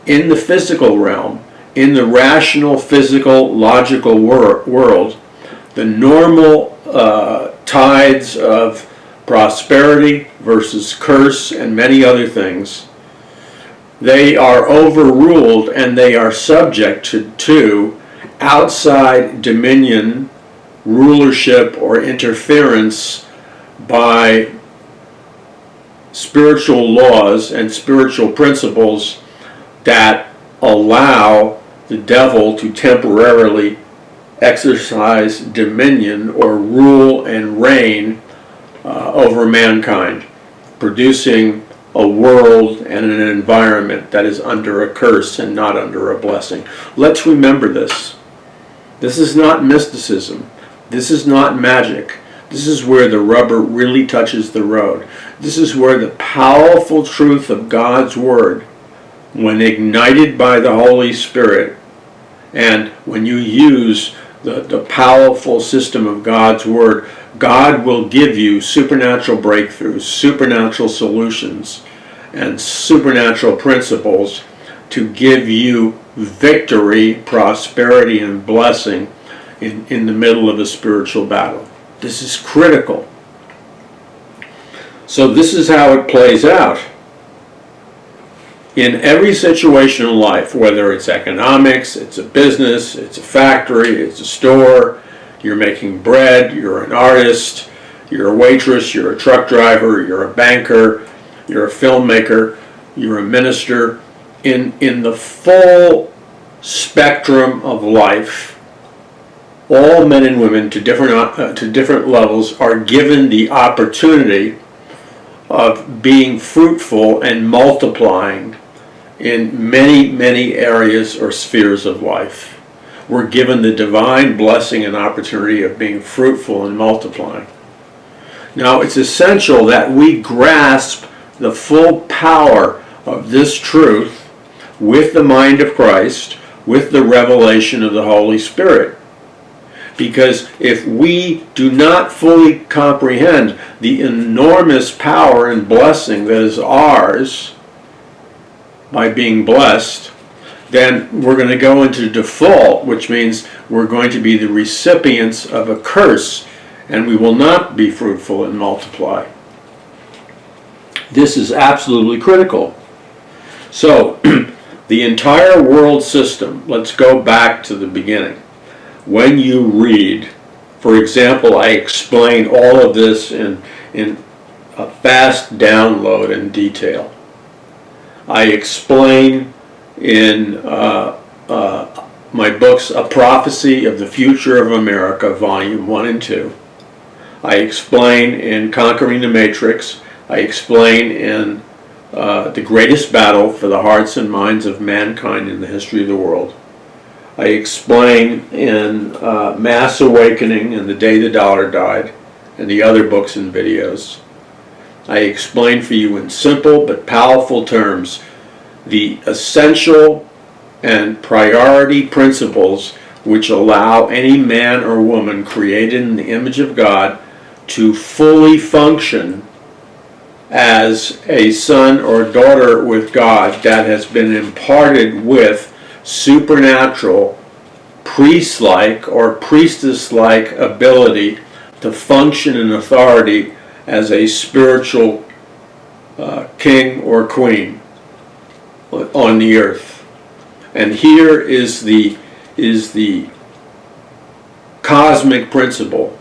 In the physical realm, in the rational, physical, logical world, the normal tides of prosperity versus curse and many other things, they are overruled and they are subject to outside dominion, rulership, or interference by spiritual laws and spiritual principles that allow the devil to temporarily exercise dominion or rule and reign over mankind, producing a world and an environment that is under a curse and not under a blessing. Let's remember this. This is not mysticism. This is not magic. This is where the rubber really touches the road. This is where the powerful truth of God's Word, when ignited by the Holy Spirit, and when you use the powerful system of God's Word, God will give you supernatural breakthroughs, supernatural solutions, and supernatural principles to give you victory, prosperity, and blessing in the middle of a spiritual battle. This is critical. So this is how it plays out. In every situation in life, whether it's economics, it's a business, it's a factory, it's a store, you're making bread, you're an artist, you're a waitress, you're a truck driver, you're a banker, you're a filmmaker, you're a minister, in the full spectrum of life, all men and women to different levels are given the opportunity of being fruitful and multiplying in many, many areas or spheres of life. We're given the divine blessing and opportunity of being fruitful and multiplying. Now, it's essential that we grasp the full power of this truth with the mind of Christ, with the revelation of the Holy Spirit. Because if we do not fully comprehend the enormous power and blessing that is ours by being blessed, then we're going to go into default, which means we're going to be the recipients of a curse, and we will not be fruitful and multiply. This is absolutely critical. So, the entire world system, let's go back to the beginning. When you read, for example, I explain all of this in a fast download in detail. I explain in my books, A Prophecy of the Future of America, Volume 1 and 2. I explain in Conquering the Matrix. I explain in The Greatest Battle for the Hearts and Minds of Mankind in the History of the World. I explain in Mass Awakening and The Day the Dollar Died, and the other books and videos. I explain for you in simple but powerful terms the essential and priority principles which allow any man or woman created in the image of God to fully function as a son or daughter with God that has been imparted with supernatural, priest-like or priestess-like ability to function in authority as a spiritual king or queen on the earth. And here is the cosmic principle,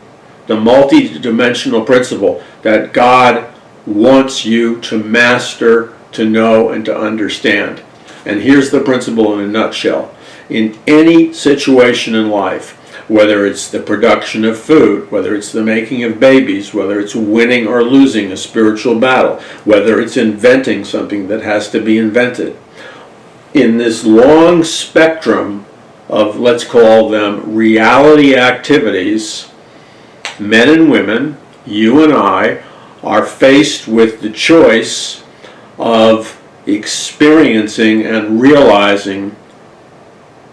the multi-dimensional principle that God wants you to master, to know, and to understand. And here's the principle in a nutshell. In any situation in life, whether it's the production of food, whether it's the making of babies, whether it's winning or losing a spiritual battle, whether it's inventing something that has to be invented, in this long spectrum of, let's call them, reality activities, men and women, you and I, are faced with the choice of experiencing and realizing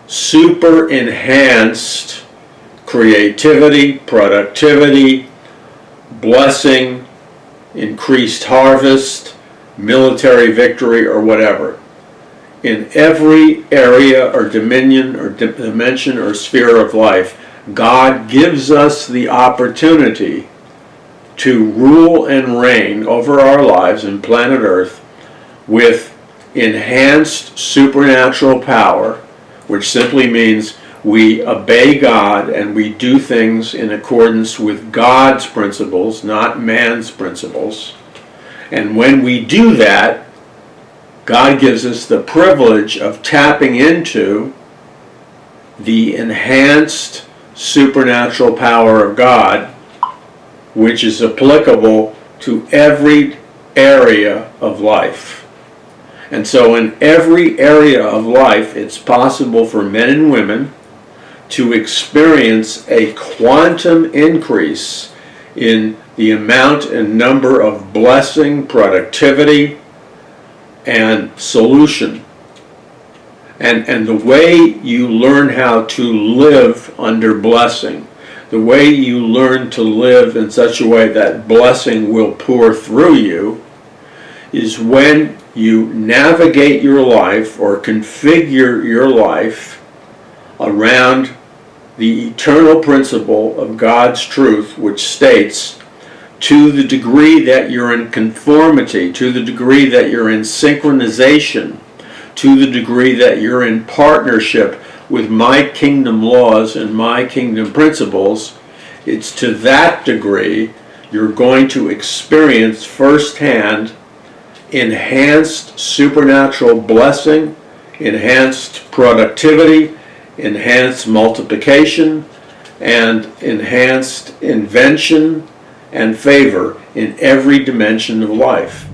super enhanced creativity, productivity, blessing, increased harvest, military victory, or whatever. In every area or dimension or sphere of life, God gives us the opportunity to rule and reign over our lives in planet Earth with enhanced supernatural power, which simply means we obey God and we do things in accordance with God's principles, not man's principles. And when we do that, God gives us the privilege of tapping into the enhanced supernatural power of God, which is applicable to every area of life. And so in every area of life, it's possible for men and women to experience a quantum increase in the amount and number of blessing, productivity, and solution. And the way you learn how to live under blessing, the way you learn to live in such a way that blessing will pour through you, is when you navigate your life or configure your life around the eternal principle of God's truth, which states, to the degree that you're in conformity, to the degree that you're in synchronization, to the degree that you're in partnership with my kingdom laws and my kingdom principles, it's to that degree you're going to experience firsthand enhanced supernatural blessing, enhanced productivity, enhanced multiplication, and enhanced invention and favor in every dimension of life.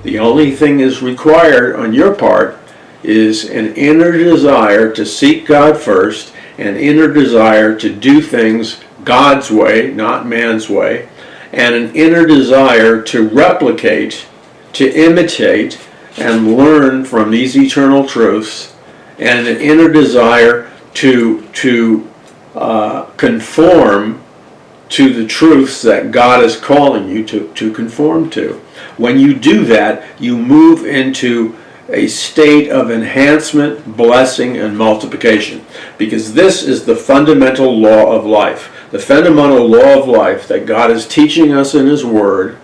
The only thing is required on your part is an inner desire to seek God first, an inner desire to do things God's way, not man's way, and an inner desire to replicate, to imitate, and learn from these eternal truths, and an inner desire to conform to the truths that God is calling you to conform to. When you do that, you move into a state of enhancement, blessing, and multiplication. Because this is the fundamental law of life. The fundamental law of life that God is teaching us in His Word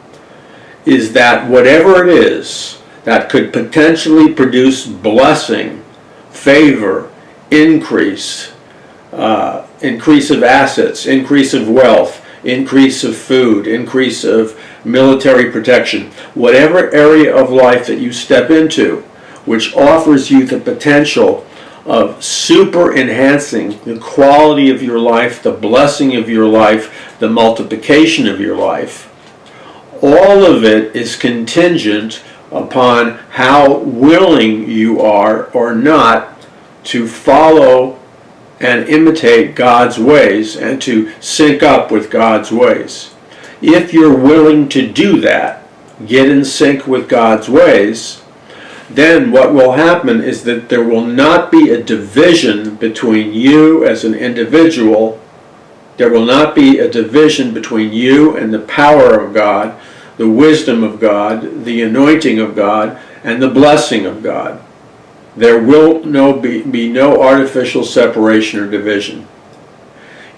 is that whatever it is that could potentially produce blessing, favor, increase, increase of assets, increase of wealth, increase of food, increase of military protection, whatever area of life that you step into, which offers you the potential of super enhancing the quality of your life, the blessing of your life, the multiplication of your life. All of it is contingent upon how willing you are or not to follow and imitate God's ways and to sync up with God's ways. If you're willing to do that, get in sync with God's ways, then what will happen is that there will not be a division between you as an individual. There will not be a division between you and the power of God, the wisdom of God, the anointing of God, and the blessing of God. There will be no artificial separation or division.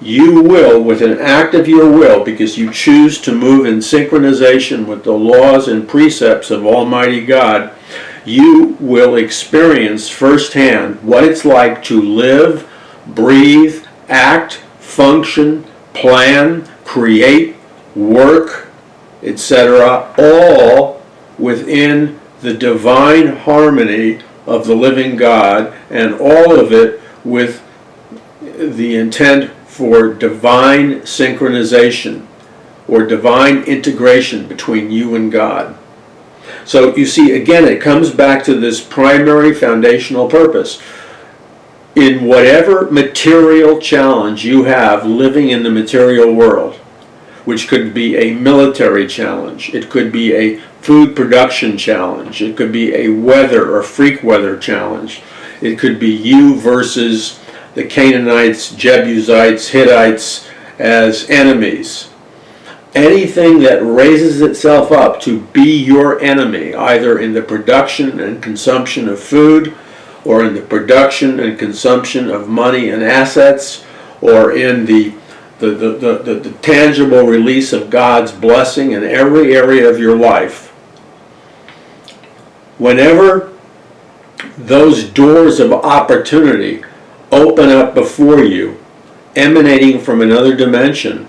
You will, with an act of your will, because you choose to move in synchronization with the laws and precepts of Almighty God, you will experience firsthand what it's like to live, breathe, act, function, plan, create, work, etc., all within the divine harmony of the living God, and all of it with the intent for divine synchronization or divine integration between you and God. So you see, again, it comes back to this primary foundational purpose. In whatever material challenge you have living in the material world, which could be a military challenge, it could be a food production challenge, it could be a weather or freak weather challenge, it could be you versus the Canaanites, Jebusites, Hittites as enemies. Anything that raises itself up to be your enemy, either in the production and consumption of food, or in the production and consumption of money and assets, or in the tangible release of God's blessing in every area of your life. Whenever those doors of opportunity open up before you, emanating from another dimension,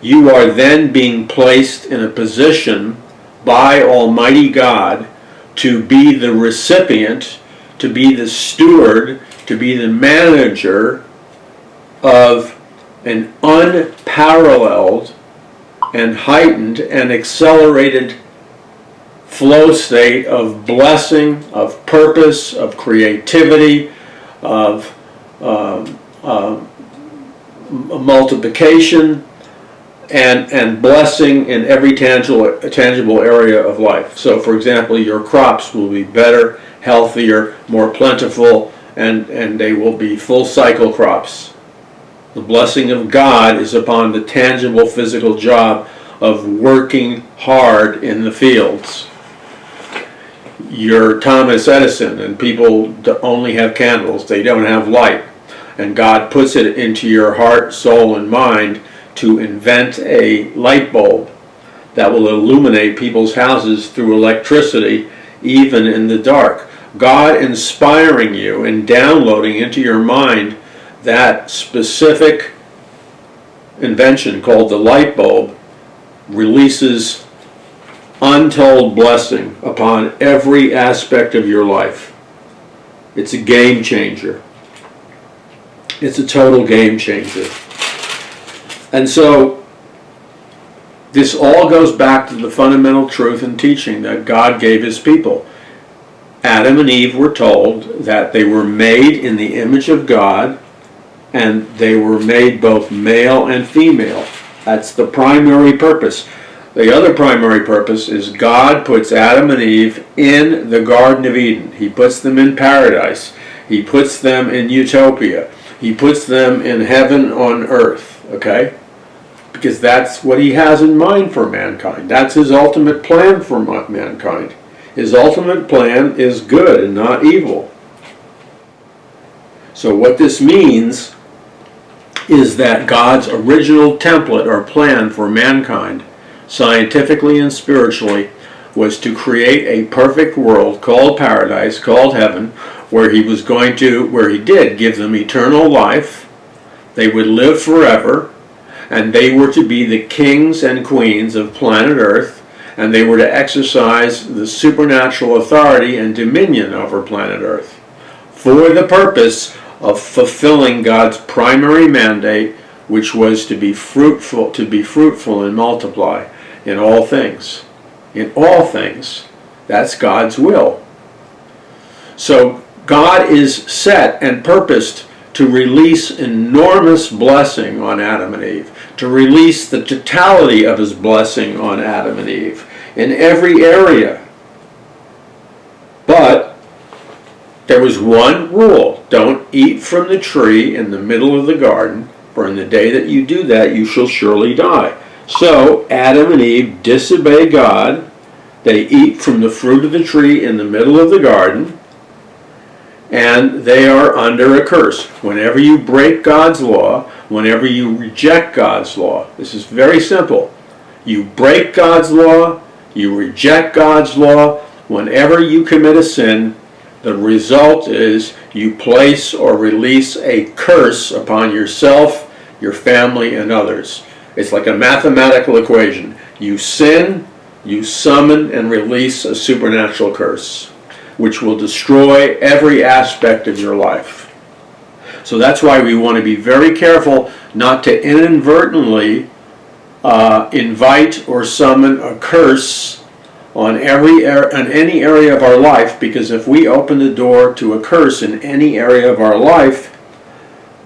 you are then being placed in a position by Almighty God to be the recipient, to be the steward, to be the manager of an unparalleled and heightened and accelerated flow state of blessing, of purpose, of creativity, of multiplication, and blessing in every tangible area of life. So, for example, your crops will be better, healthier, more plentiful, and they will be full cycle crops. The blessing of God is upon the tangible physical job of working hard in the fields. You're Thomas Edison, and people only have candles, they don't have light. And God puts it into your heart, soul, and mind to invent a light bulb that will illuminate people's houses through electricity, even in the dark. God inspiring you and downloading into your mind that specific invention called the light bulb releases untold blessing upon every aspect of your life. It's a game changer. It's a total game changer. And so this all goes back to the fundamental truth and teaching that God gave his people. Adam and Eve were told that they were made in the image of God, and they were made both male and female. That's the primary purpose. The other primary purpose is God puts Adam and Eve in the Garden of Eden. He puts them in paradise. He puts them in utopia. He puts them in heaven on earth, okay? Because that's what he has in mind for mankind. That's his ultimate plan for mankind. His ultimate plan is good and not evil. So what this means is that God's original template or plan for mankind, scientifically and spiritually, was to create a perfect world called paradise, called heaven, where he did give them eternal life. They would live forever, and they were to be the kings and queens of planet Earth, and they were to exercise the supernatural authority and dominion over planet Earth for the purpose of fulfilling God's primary mandate, which was to be fruitful and multiply in all things. In all things. That's God's will. So God is set and purposed to release enormous blessing on Adam and Eve, to release the totality of his blessing on Adam and Eve in every area. But there was one rule: don't eat from the tree in the middle of the garden, for in the day that you do that, you shall surely die. So Adam and Eve disobey God. They eat from the fruit of the tree in the middle of the garden, and they are under a curse. Whenever you break God's law, whenever you reject God's law, this is very simple. You break God's law, you reject God's law. Whenever you commit a sin, the result is you place or release a curse upon yourself, your family, and others. It's like a mathematical equation. You sin, you summon and release a supernatural curse, which will destroy every aspect of your life. So that's why we want to be very careful not to inadvertently invite or summon a curse on any area of our life, because if we open the door to a curse in any area of our life,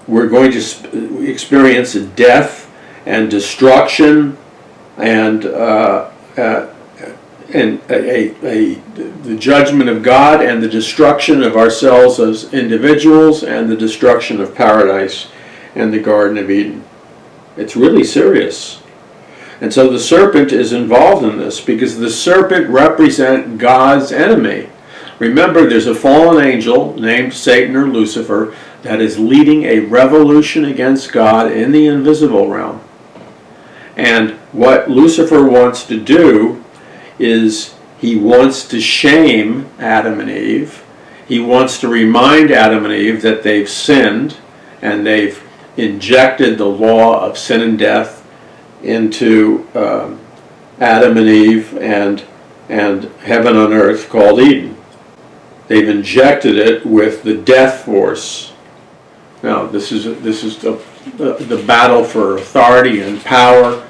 we're going to experience death and destruction and the judgment of God and the destruction of ourselves as individuals and the destruction of paradise and the Garden of Eden. It's really serious. And so the serpent is involved in this because the serpent represents God's enemy. Remember, there's a fallen angel named Satan or Lucifer that is leading a revolution against God in the invisible realm. And what Lucifer wants to do is he wants to shame Adam and Eve. He wants to remind Adam and Eve that they've sinned and they've injected the law of sin and death into Adam and Eve and heaven on earth called Eden. They've injected it with the death force. Now, this is the battle for authority and power,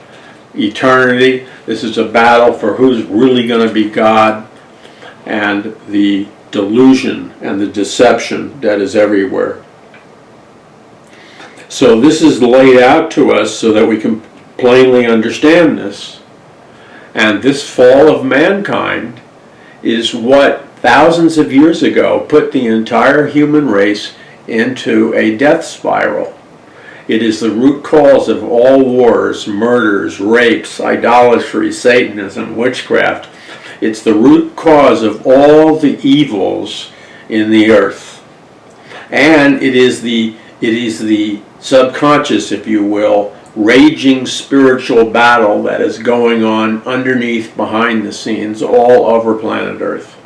eternity. This is a battle for who's really going to be God, and the delusion and the deception that is everywhere. So this is laid out to us so that we can plainly understand this. And this fall of mankind is what thousands of years ago put the entire human race into a death spiral. It is the root cause of all wars, murders, rapes, idolatry, Satanism, witchcraft. It's the root cause of all the evils in the earth. And it is the subconscious, if you will, raging spiritual battle that is going on underneath, behind the scenes, all over planet Earth.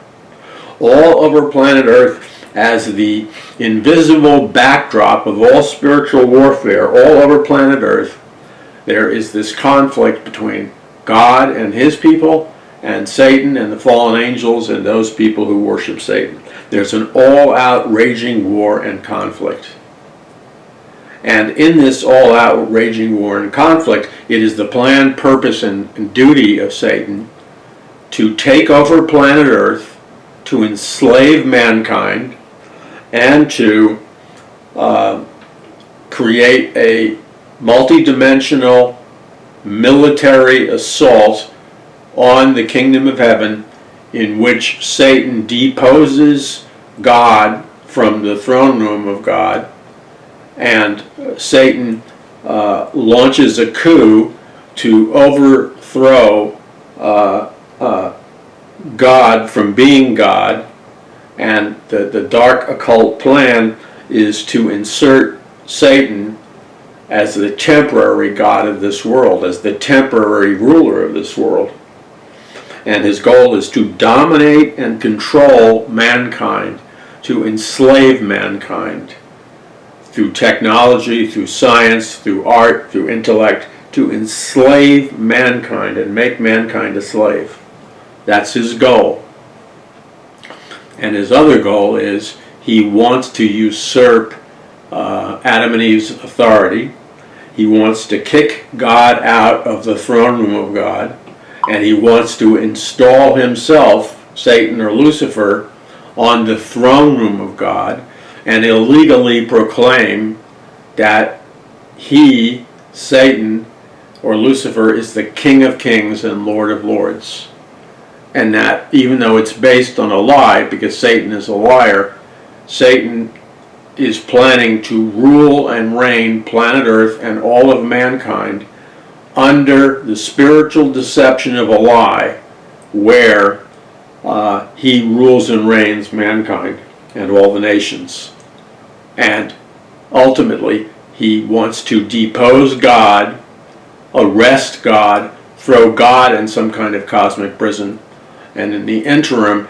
All over planet Earth, as the invisible backdrop of all spiritual warfare, all over planet Earth, there is this conflict between God and his people and Satan and the fallen angels and those people who worship Satan. There's an all-out raging war and conflict. And in this all-out raging war and conflict, it is the plan, purpose, and duty of Satan to take over planet Earth, to enslave mankind, and to create a multidimensional military assault on the kingdom of heaven, in which Satan deposes God from the throne room of God, and Satan launches a coup to overthrow God from being God. And the dark occult plan is to insert Satan as the temporary God of this world, as the temporary ruler of this world. And his goal is to dominate and control mankind to enslave mankind through technology, through science, through art, through intellect, to enslave mankind and make mankind a slave. That's his goal. And his other goal is he wants to usurp Adam and Eve's authority. He wants to kick God out of the throne room of God, and he wants to install himself, Satan or Lucifer, on the throne room of God and illegally proclaim that he, Satan or Lucifer, is the King of Kings and Lord of Lords. And that even though it's based on a lie, because Satan is a liar, Satan is planning to rule and reign planet Earth and all of mankind under the spiritual deception of a lie, where he rules and reigns mankind and all the nations. And ultimately, he wants to depose God, arrest God, throw God in some kind of cosmic prison. And in the interim,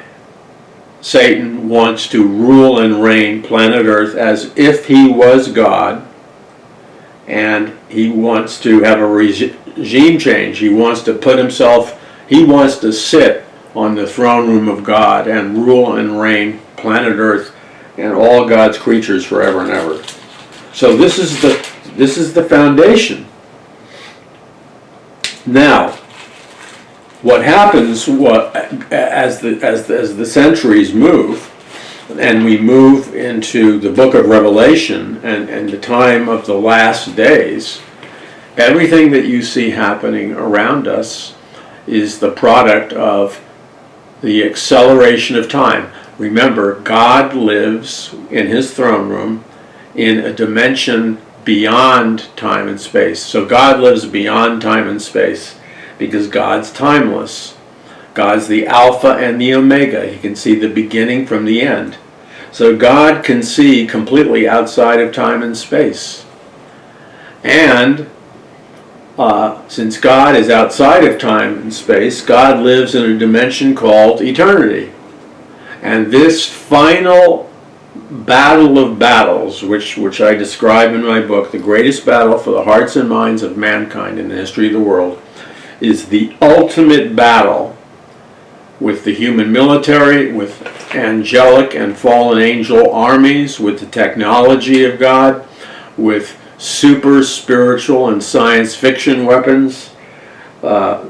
Satan wants to rule and reign planet Earth as if he was God, and he wants to have a regime change. He wants to put himself, he wants to sit on the throne room of God and rule and reign planet Earth and all God's creatures forever and ever. So this is the foundation. Now, what happens as the centuries move, and we move into the book of Revelation and the time of the last days, everything that you see happening around us is the product of the acceleration of time. Remember, God lives in his throne room in a dimension beyond time and space. So God lives beyond time and space because God's timeless. God's the Alpha and the Omega. He can see the beginning from the end. So God can see completely outside of time and space. And since God is outside of time and space, God lives in a dimension called eternity. And this final battle of battles, which I describe in my book, the greatest battle for the hearts and minds of mankind in the history of the world, is the ultimate battle with the human military, with angelic and fallen angel armies, with the technology of God, with super spiritual and science fiction weapons,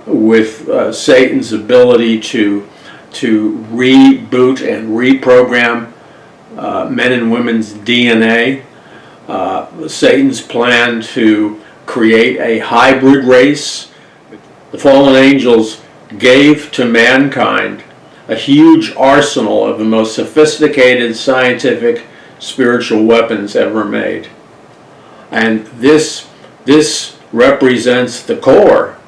with Satan's ability to reboot and reprogram men and women's DNA, Satan's plan to create a hybrid race. The fallen angels gave to mankind a huge arsenal of the most sophisticated scientific spiritual weapons ever made. And this represents the core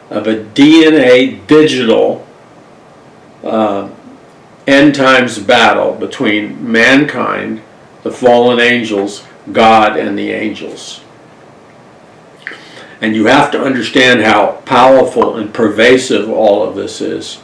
of a DNA digital end times battle between mankind, the fallen angels, God, and the angels. And you have to understand how powerful and pervasive all of this is.